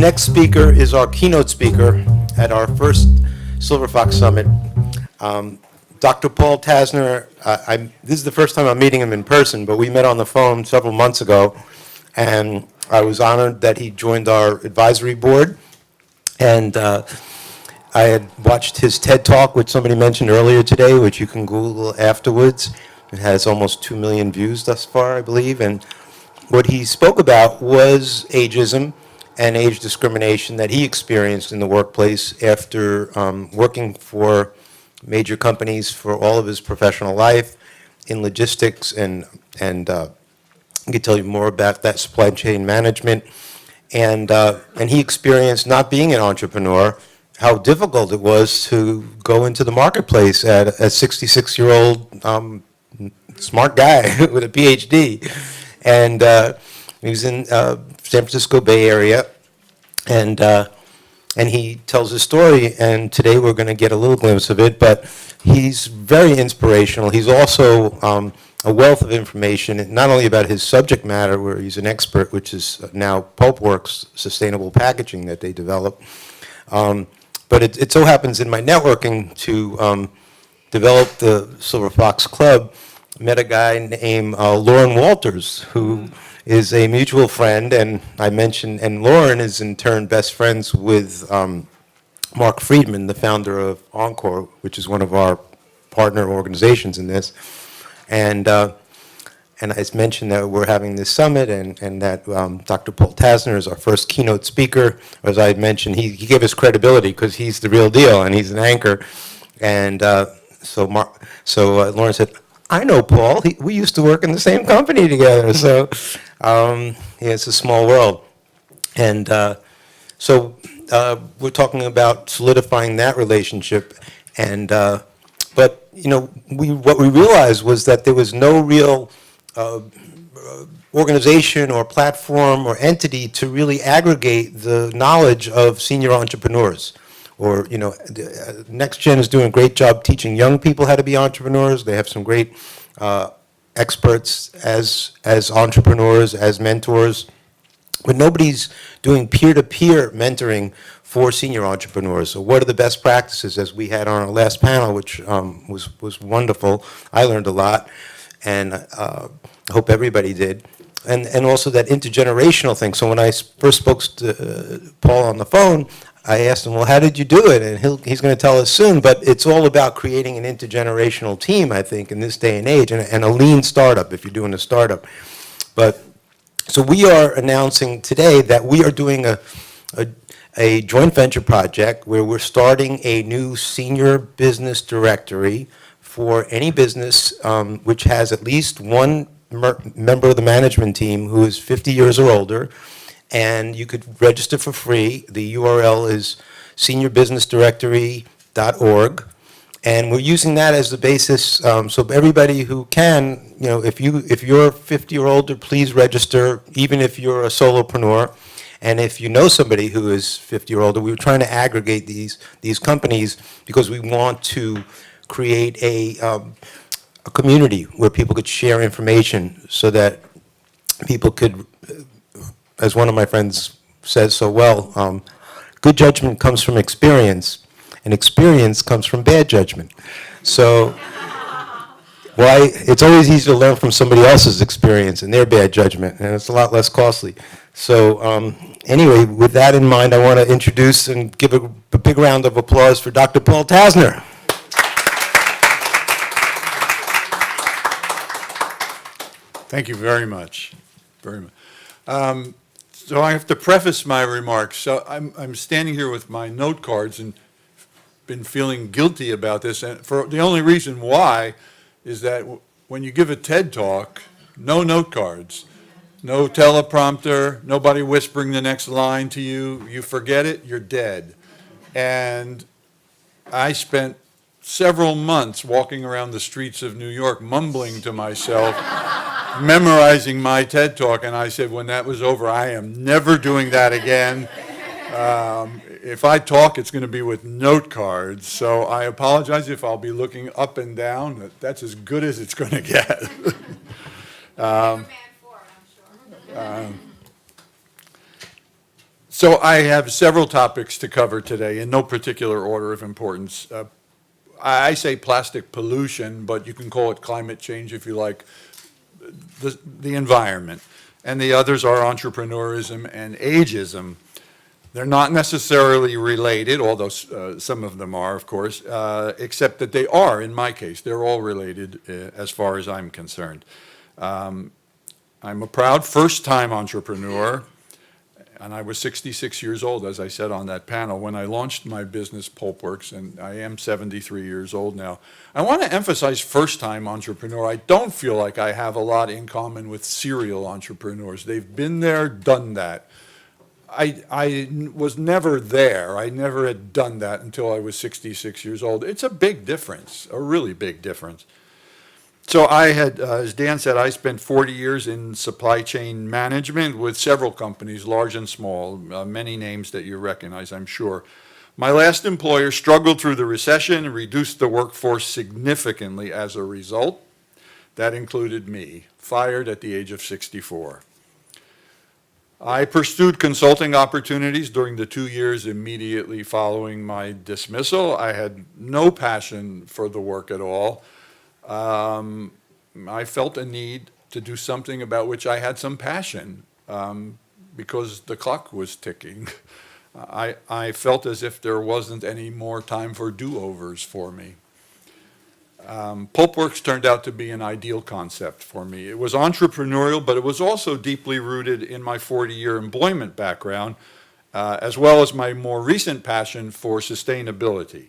next speaker is our keynote speaker at our first Silver Fox Summit. Dr. Paul Tasner, this is the first time I'm meeting him in person, but we met on the phone several months ago, and I was honored that he joined our advisory board. And I had watched his TED Talk, which somebody mentioned earlier today, which you can Google afterwards. It has almost 2 million views thus far, I believe. And what he spoke about was ageism and age discrimination that he experienced in the workplace after working for major companies for all of his professional life in logistics, and I can tell you more about that, supply chain management. And he experienced, not being an entrepreneur, how difficult it was to go into the marketplace at a 66-year-old smart guy with a PhD. And he was in San Francisco Bay Area, and he tells his story, and today we're going to get a little glimpse of it, but he's very inspirational. He's also a wealth of information, not only about his subject matter, where he's an expert, which is now PulpWorks sustainable packaging that they develop, but it so happens in my networking to develop the Silver Fox Club, met a guy named Lauren Walters, who is a mutual friend, and I mentioned, and Lauren is in turn best friends with Mark Friedman, the founder of Encore, which is one of our partner organizations in this. And I mentioned that we're having this summit, and that Dr. Paul Tasner is our first keynote speaker. As I had mentioned, he gave us credibility because he's the real deal and he's an anchor. And so Lauren said, I know Paul. We used to work in the same company together. So yeah, it's a small world. And so we're talking about solidifying that relationship. And but you know, what we realized was that there was no real organization or platform or entity to really aggregate the knowledge of senior entrepreneurs. Or, you know, NextGen is doing a great job teaching young people how to be entrepreneurs. They have some great experts as entrepreneurs, as mentors. But nobody's doing peer-to-peer mentoring for senior entrepreneurs. So what are the best practices, as we had on our last panel, which was wonderful. I learned a lot, and I hope everybody did. And also that intergenerational thing. So when I first spoke to Paul on the phone, I asked him, well, how did you do it? And he's going to tell us soon, but it's all about creating an intergenerational team, I think, in this day and age, and a lean startup, if you're doing a startup. But, so we are announcing today that we are doing a joint venture project where we're starting a new senior business directory for any business which has at least one member of the management team who is 50 years or older. And you could register for free. The URL is seniorbusinessdirectory.org. And we're using that as the basis, so everybody who can, you know, if you're 50 or older, please register, even if you're a solopreneur. And if you know somebody who is 50 or older, we were trying to aggregate these companies because we want to create a community where people could share information so that people could, as one of my friends says so well, good judgment comes from experience, and experience comes from bad judgment. So it's always easier to learn from somebody else's experience and their bad judgment, and it's a lot less costly. So anyway, with that in mind, I want to introduce and give a big round of applause for Dr. Paul Tasner. Thank you very much, very much. So I have to preface my remarks. So I'm standing here with my note cards and been feeling guilty about this. And for the only reason why is that when you give a TED Talk, no note cards, no teleprompter, nobody whispering the next line to you. You forget it, you're dead. And I spent several months walking around the streets of New York mumbling to myself, memorizing my TED Talk, and I said when that was over, I am never doing that again. If I talk, it's going to be with note cards, so I apologize if I'll be looking up and down. That's as good as it's going to get. So I have several topics to cover today in no particular order of importance. I say plastic pollution, but you can call it climate change if you like, the environment. And the others are entrepreneurism and ageism. They're not necessarily related, although some of them are, of course, except that they are, in my case. They're all related as far as I'm concerned. I'm a proud first-time entrepreneur, and I was 66 years old, as I said on that panel, when I launched my business, Pulpworks, and I am 73 years old now. I want to emphasize first-time entrepreneur. I don't feel like I have a lot in common with serial entrepreneurs. They've been there, done that. I was never there. I never had done that until I was 66 years old. It's a big difference, a really big difference. So I had, as Dan said, I spent 40 years in supply chain management with several companies, large and small, many names that you recognize, I'm sure. My last employer struggled through the recession and reduced the workforce significantly as a result. That included me, fired at the age of 64. I pursued consulting opportunities during the 2 years immediately following my dismissal. I had no passion for the work at all. I felt a need to do something about which I had some passion because the clock was ticking. I felt as if there wasn't any more time for do-overs for me. Pulpworks turned out to be an ideal concept for me. It was entrepreneurial, but it was also deeply rooted in my 40-year employment background, as well as my more recent passion for sustainability.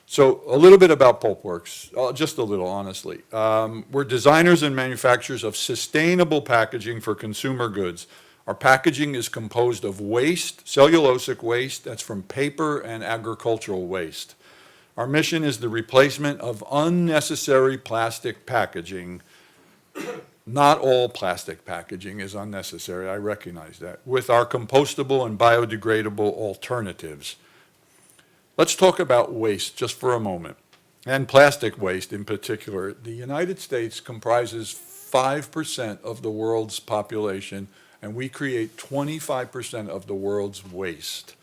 So a little bit about Pulpworks, just a little, honestly. We're designers and manufacturers of sustainable packaging for consumer goods. Our packaging is composed of waste, cellulosic waste, that's from paper and agricultural waste. Our mission is the replacement of unnecessary plastic packaging. Not all plastic packaging is unnecessary, I recognize that, with our compostable and biodegradable alternatives. Let's talk about waste just for a moment, and plastic waste in particular. The United States comprises 5% of the world's population, and we create 25% of the world's waste.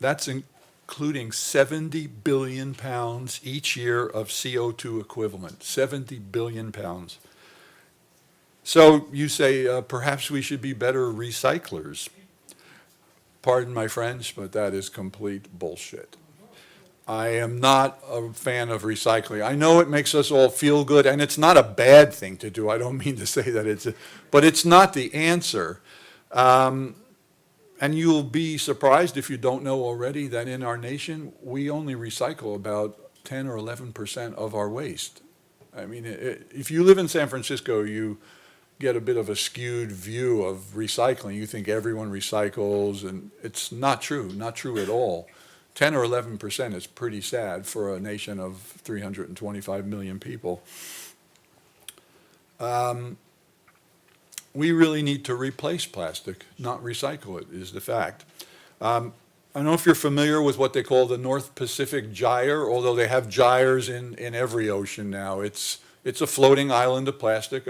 That's including 70 billion pounds each year of CO2 equivalent, 70 billion pounds. So you say, perhaps we should be better recyclers. Pardon my French, but that is complete bullshit. I am not a fan of recycling. I know it makes us all feel good, and it's not a bad thing to do. I don't mean to say that but it's not the answer. And you'll be surprised if you don't know already that in our nation, we only recycle about 10 or 11% of our waste. I mean, if you live in San Francisco, you get a bit of a skewed view of recycling. You think everyone recycles, and it's not true at all. 10 or 11% is pretty sad for a nation of 325 million people. We really need to replace plastic, not recycle it, is the fact. I don't know if you're familiar with what they call the North Pacific Gyre, although they have gyres in every ocean now. It's a floating island of plastic,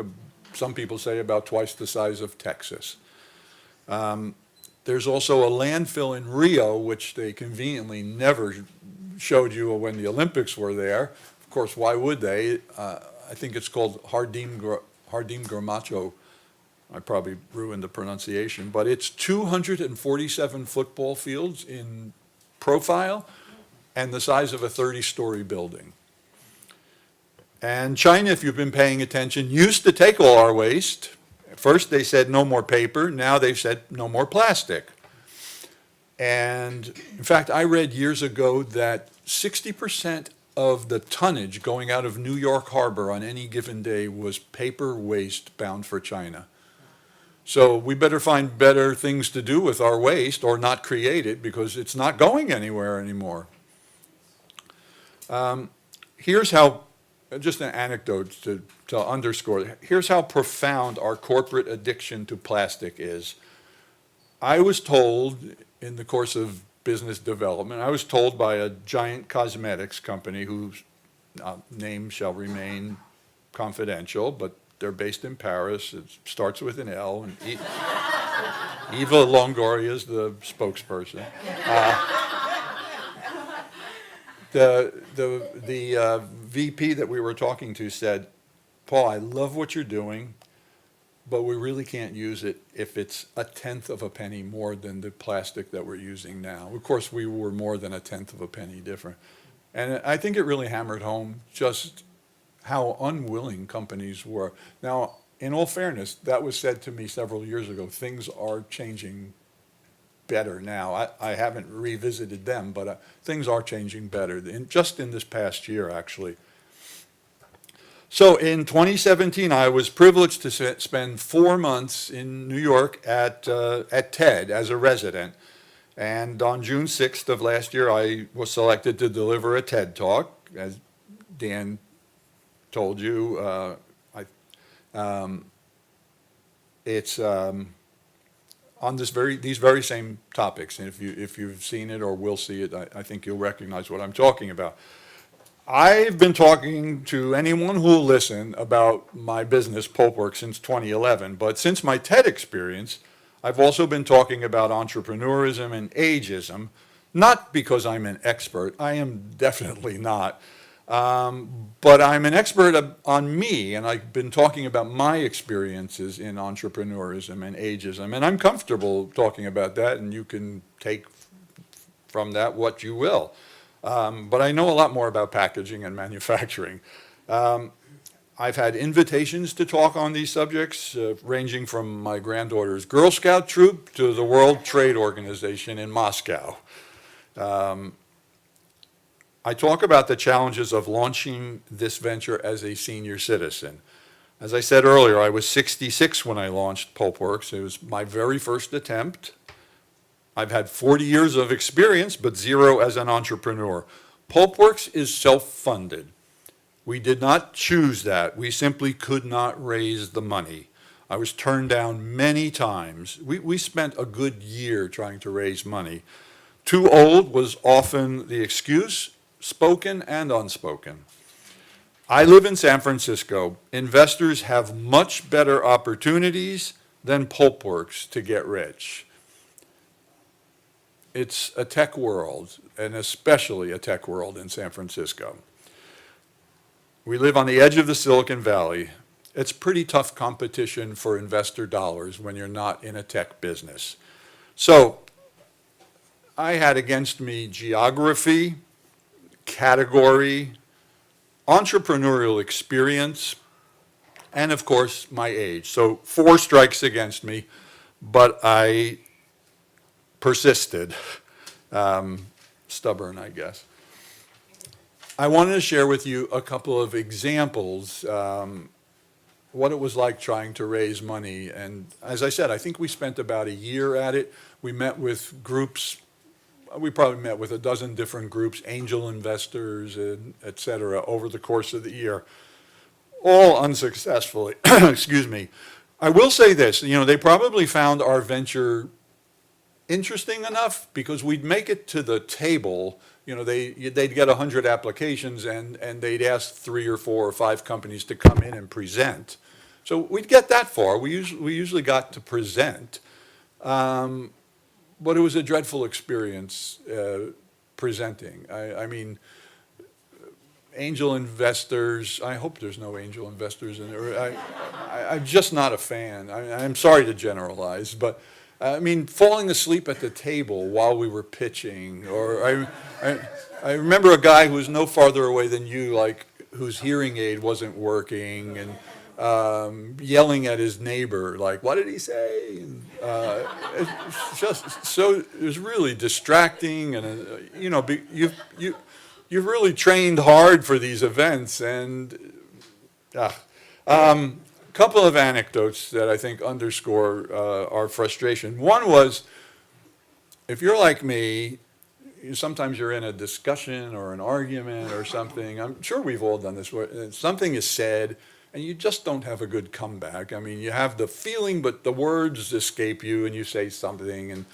some people say about twice the size of Texas. There's also a landfill in Rio, which they conveniently never showed you when the Olympics were there. Of course, why would they? I think it's called Jardim Gramacho. I probably ruined the pronunciation, but it's 247 football fields in profile and the size of a 30-story building. And China, if you've been paying attention, used to take all our waste. First they said no more paper, now they've said no more plastic. And in fact, I read years ago that 60% of the tonnage going out of New York Harbor on any given day was paper waste bound for China. So we better find better things to do with our waste or not create it because it's not going anywhere anymore. Here's how, just an anecdote to underscore, here's how profound our corporate addiction to plastic is. I was told in the course of business development, I was told by a giant cosmetics company whose name shall remain confidential, but they're based in Paris. It starts with an L. And Eva Longoria is the spokesperson. The VP that we were talking to said, Paul, I love what you're doing, but we really can't use it if it's a tenth of a penny more than the plastic that we're using now. Of course, we were more than a tenth of a penny different. And I think it really hammered home just how unwilling companies were. Now, in all fairness, that was said to me several years ago. Things are changing better now. I haven't revisited them, but things are changing better, just in this past year, actually. So in 2017, I was privileged to spend 4 months in New York at TED as a resident. And on June 6th of last year, I was selected to deliver a TED Talk. As Dan told you, it's on these very same topics. And if you've seen it or will see it, I think you'll recognize what I'm talking about. I've been talking to anyone who will listen about my business, Pulpworks, since 2011. But since my TED experience, I've also been talking about entrepreneurism and ageism, not because I'm an expert. I am definitely not. But I'm an expert on me, and I've been talking about my experiences in entrepreneurism and ageism. And I'm comfortable talking about that, and you can take from that what you will. But I know a lot more about packaging and manufacturing. I've had invitations to talk on these subjects, ranging from my granddaughter's Girl Scout troop to the World Trade Organization in Moscow. I talk about the challenges of launching this venture as a senior citizen. As I said earlier, I was 66 when I launched Pulpworks. It was my very first attempt. I've had 40 years of experience, but 0 as an entrepreneur. Pulpworks is self-funded. We did not choose that. We simply could not raise the money. I was turned down many times. We spent a good year trying to raise money. Too old was often the excuse, spoken and unspoken. I live in San Francisco. Investors have much better opportunities than Pulpworks to get rich. It's a tech world, and especially a tech world in San Francisco. We live on the edge of the Silicon Valley. It's pretty tough competition for investor dollars when you're not in a tech business. So I had against me geography, category, entrepreneurial experience, and of course, my age. So 4 strikes against me, but I persisted. Stubborn, I guess. I wanted to share with you a couple of examples, what it was like trying to raise money. And as I said, I think we spent about a year at it. We met with groups. We probably met with a dozen different groups, angel investors, and et cetera, over the course of the year, all unsuccessfully. Excuse me. I will say this, they probably found our venture interesting enough because we'd make it to the table. They'd get 100 applications and they'd ask 3 or 4 or 5 companies to come in and present. So we'd get that far. We usually got to present. But it was a dreadful experience presenting. I mean, angel investors, I hope there's no angel investors in there. I'm just not a fan. I'm sorry to generalize, but I mean, falling asleep at the table while we were pitching, or I remember a guy who was no farther away than you, like, whose hearing aid wasn't working, and yelling at his neighbor, like, what did he say? And, it's just so, it was really distracting, and you've really trained hard for these events, and couple of anecdotes that I think underscore our frustration. One was, if you're like me, sometimes you're in a discussion or an argument or something. I'm sure we've all done this, where something is said and you just don't have a good comeback. I mean, you have the feeling, but the words escape you and you say something, and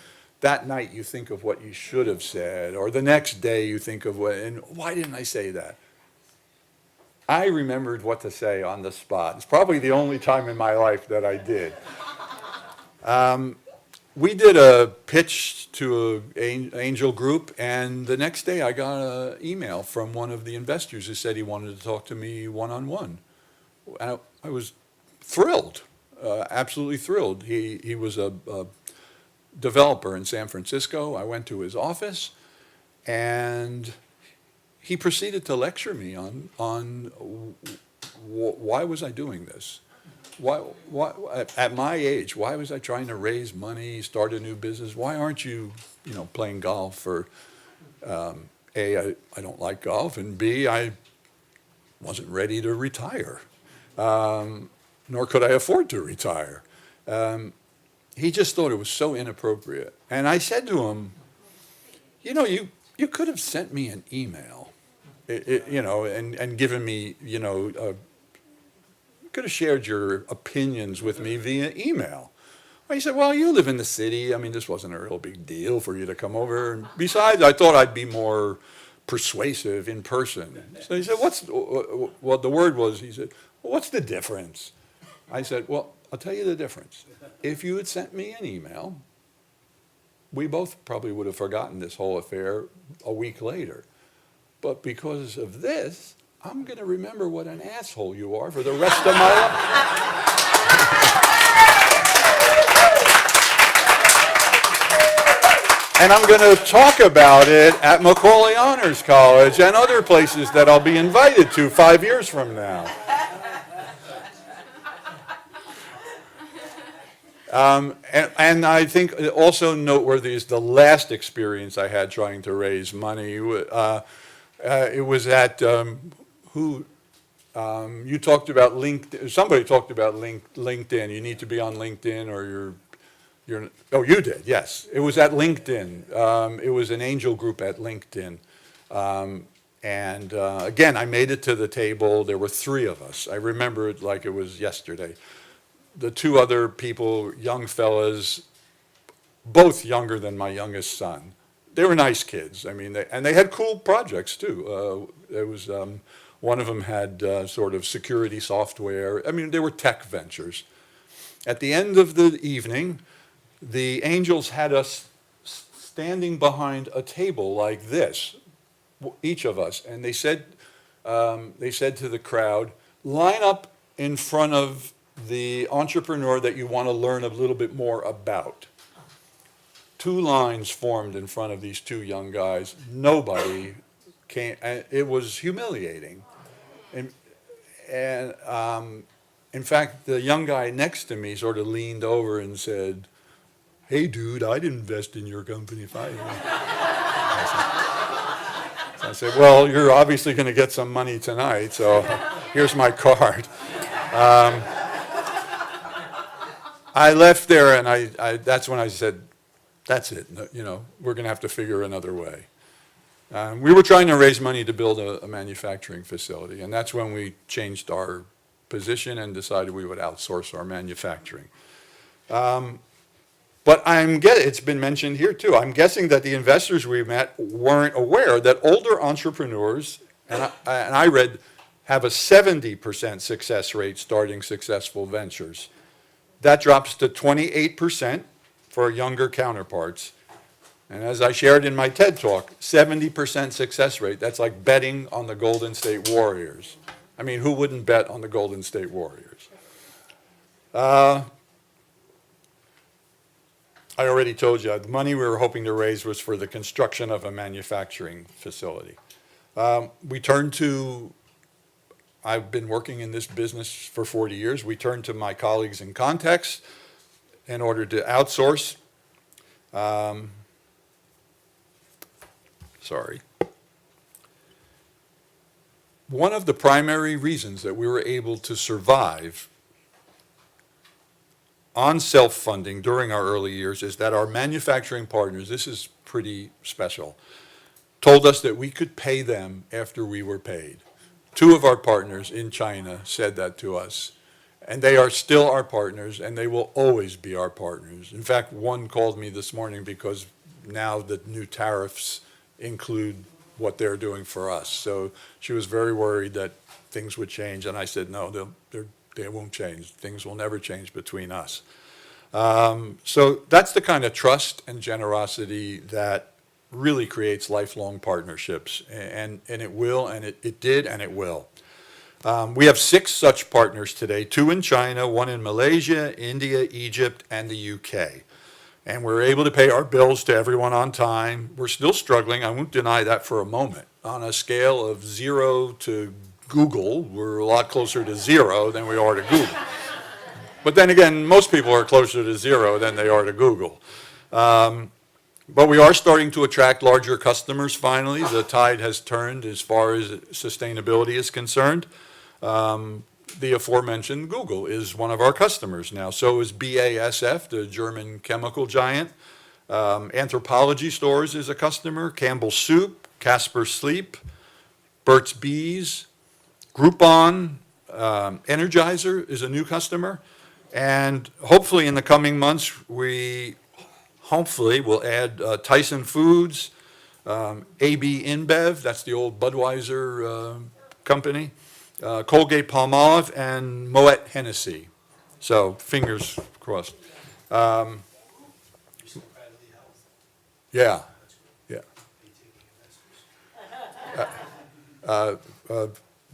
that night you think of what you should have said, or the next day you think of and why didn't I say that? I remembered what to say on the spot. It's probably the only time in my life that I did. we did a pitch to an angel group, and the next day I got an email from one of the investors who said he wanted to talk to me one-on-one. And I was thrilled, absolutely thrilled. He was a developer in San Francisco. I went to his office, and he proceeded to lecture me on why was I doing this? Why, at my age, why was I trying to raise money, start a new business? Why aren't you, playing golf? Or A, I don't like golf, and B, I wasn't ready to retire, nor could I afford to retire. He just thought it was so inappropriate. And I said to him, you could have sent me an email, and given me, could have shared your opinions with me via email. He said, well, you live in the city. I mean, this wasn't a real big deal for you to come over. And besides, I thought I'd be more persuasive in person. So he said, well, the word was, he said, well, what's the difference? I said, well, I'll tell you the difference. If you had sent me an email, we both probably would have forgotten this whole affair a week later. But because of this, I'm going to remember what an asshole you are for the rest of my life. And I'm going to talk about it at Macaulay Honors College and other places that I'll be invited to 5 years from now. And I think also noteworthy is the last experience I had trying to raise money. It was at, you talked about LinkedIn, somebody talked about LinkedIn. You need to be on LinkedIn or oh, you did, yes. It was at LinkedIn. It was an angel group at LinkedIn. Again, I made it to the table. There were 3 of us. I remember it like it was yesterday. The 2 other people, young fellas, both younger than my youngest son. They were nice kids. I mean, they had cool projects too. It was one of them had sort of security software. I mean, they were tech ventures. At the end of the evening, the angels had us standing behind a table like this, each of us, and they said to the crowd, line up in front of the entrepreneur that you want to learn a little bit more about. 2 lines formed in front of these 2 young guys. Nobody came, and it was humiliating. And in fact, the young guy next to me sort of leaned over and said, hey, dude, I'd invest in your company if I So I said, well, you're obviously going to get some money tonight, so here's my card. I left there, and that's when I said, that's it, we're going to have to figure another way. We were trying to raise money to build a manufacturing facility, and that's when we changed our position and decided we would outsource our manufacturing. But it's been mentioned here too, I'm guessing that the investors we met weren't aware that older entrepreneurs, and I read, have a 70% success rate starting successful ventures. That drops to 28% for younger counterparts. And as I shared in my TED Talk, 70% success rate, that's like betting on the Golden State Warriors. I mean, who wouldn't bet on the Golden State Warriors? I already told you, the money we were hoping to raise was for the construction of a manufacturing facility. I've been working in this business for 40 years. We turned to my colleagues and contacts in order to outsource. One of the primary reasons that we were able to survive on self-funding during our early years is that our manufacturing partners, this is pretty special, told us that we could pay them after we were paid. 2 of our partners in China said that to us, and they are still our partners, and they will always be our partners. In fact, one called me this morning because now the new tariffs include what they're doing for us. So she was very worried that things would change, and I said, no, they won't change. Things will never change between us. So that's the kind of trust and generosity that really creates lifelong partnerships, and it will, and it did, and it will. We have 6 such partners today, 2 in China, 1 in Malaysia, India, Egypt, and the UK. And we're able to pay our bills to everyone on time. We're still struggling, I won't deny that for a moment. On a scale of 0 to Google, we're a lot closer to 0 than we are to Google. But then again, most people are closer to 0 than they are to Google. But we are starting to attract larger customers finally. The tide has turned as far as sustainability is concerned. The aforementioned Google is one of our customers now. So is BASF, the German chemical giant. Anthropology Stores is a customer. Campbell's Soup, Casper Sleep, Burt's Bees, Groupon, Energizer is a new customer. And hopefully in the coming months, we will add Tyson Foods, AB InBev, that's the old Budweiser company, Colgate Palmolive, and Moet Hennessy. So fingers crossed. Yeah, yeah.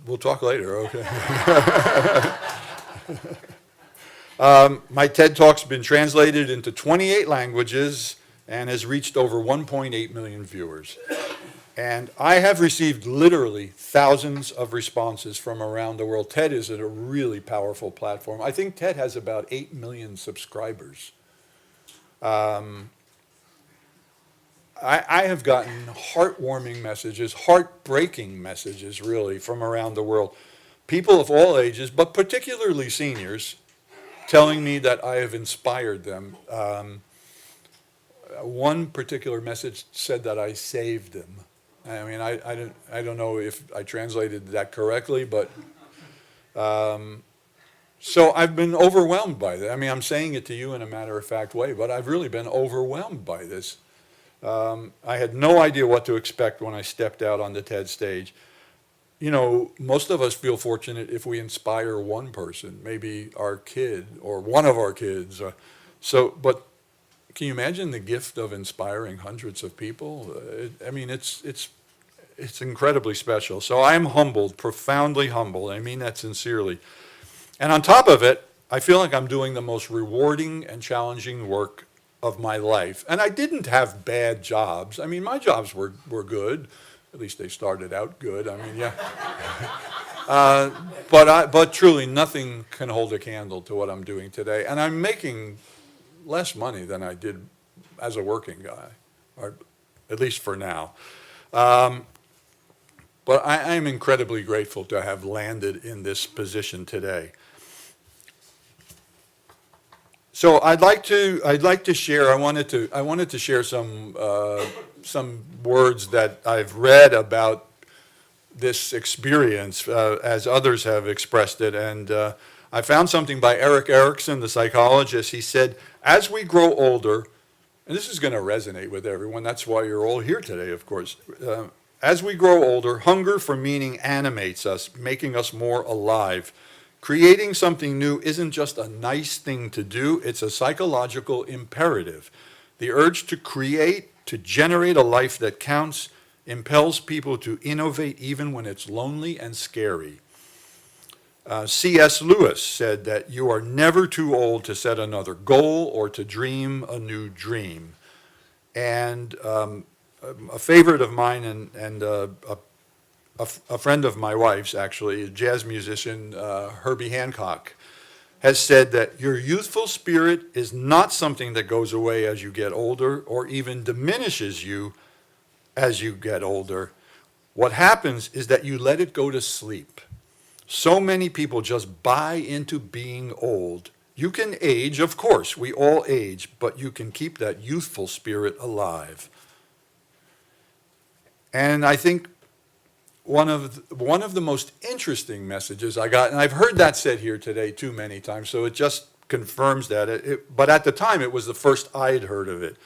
We'll talk later, okay. My TED Talk's been translated into 28 languages and has reached over 1.8 million viewers. And I have received literally thousands of responses from around the world. TED is a really powerful platform. I think TED has about 8 million subscribers. I have gotten heartwarming messages, heartbreaking messages really, from around the world. People of all ages, but particularly seniors, telling me that I have inspired them. One particular message said that I saved them. I mean, I don't know if I translated that correctly, but so I've been overwhelmed by that. I mean, I'm saying it to you in a matter-of-fact way, but I've really been overwhelmed by this. I had no idea what to expect when I stepped out on the TED stage. You know, most of us feel fortunate if we inspire one person, maybe our kid or one of our kids. But can you imagine the gift of inspiring hundreds of people? I mean, it's incredibly special. So I'm humbled, profoundly humbled. I mean that sincerely. And on top of it, I feel like I'm doing the most rewarding and challenging work of my life. And I didn't have bad jobs. I mean, my jobs were good. At least they started out good. I mean, yeah. But truly, nothing can hold a candle to what I'm doing today. And I'm making less money than I did as a working guy, or at least for now. But I am incredibly grateful to have landed in this position today. So I'd like to share. I wanted to share some words that I've read about this experience as others have expressed it, and I found something by Erik Erikson, the psychologist. He said, "As we grow older," and this is going to resonate with everyone. That's why you're all here today, of course. As we grow older, hunger for meaning animates us, making us more alive. Creating something new isn't just a nice thing to do, it's a psychological imperative. The urge to create, to generate a life that counts, impels people to innovate even when it's lonely and scary. C.S. Lewis said that you are never too old to set another goal or to dream a new dream. And a favorite of mine and a friend of my wife's, actually, a jazz musician, Herbie Hancock, has said that your youthful spirit is not something that goes away as you get older or even diminishes you as you get older. What happens is that you let it go to sleep. So many people just buy into being old. You can age, of course, we all age, but you can keep that youthful spirit alive. And I think one of the most interesting messages I got, and I've heard that said here today too many times, so it just confirms that. But at the time, it was the first I'd heard of it.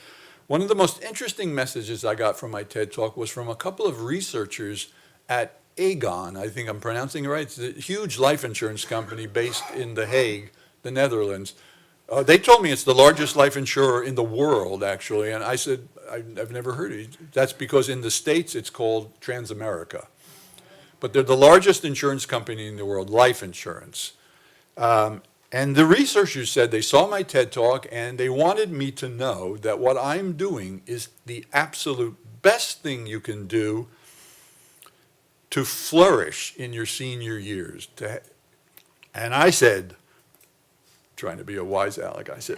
One of the most interesting messages I got from my TED Talk was from a couple of researchers at Aegon. I think I'm pronouncing it right. It's a huge life insurance company based in The Hague, the Netherlands. They told me it's the largest life insurer in the world, actually, and I said, I've never heard of it. That's because in the States, it's called Transamerica. But they're the largest insurance company in the world, life insurance. And the researchers said they saw my TED Talk, and they wanted me to know that what I'm doing is the absolute best thing you can do to flourish in your senior years. And I said, trying to be a wise Alec, I said,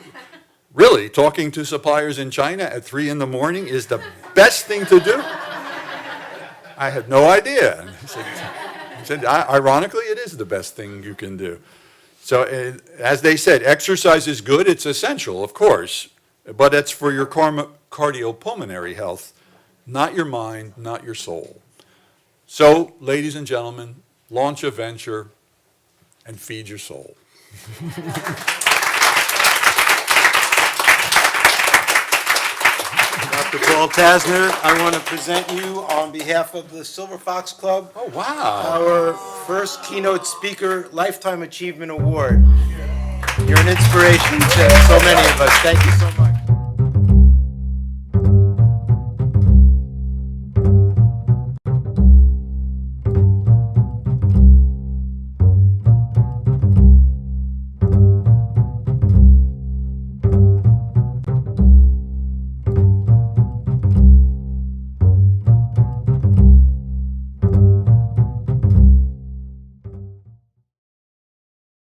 really, talking to suppliers in China at 3 in the morning is the best thing to do? I had no idea. And he said, ironically, it is the best thing you can do. So as they said, exercise is good, it's essential, of course, but it's for your cardiopulmonary health, not your mind, not your soul. So, ladies and gentlemen, launch a venture and feed your soul. Dr. Paul Tasner, I want to present you on behalf of the Silver Fox Club. Oh, wow. Our first keynote speaker Lifetime Achievement Award. You're an inspiration to so many of us. Thank you so much.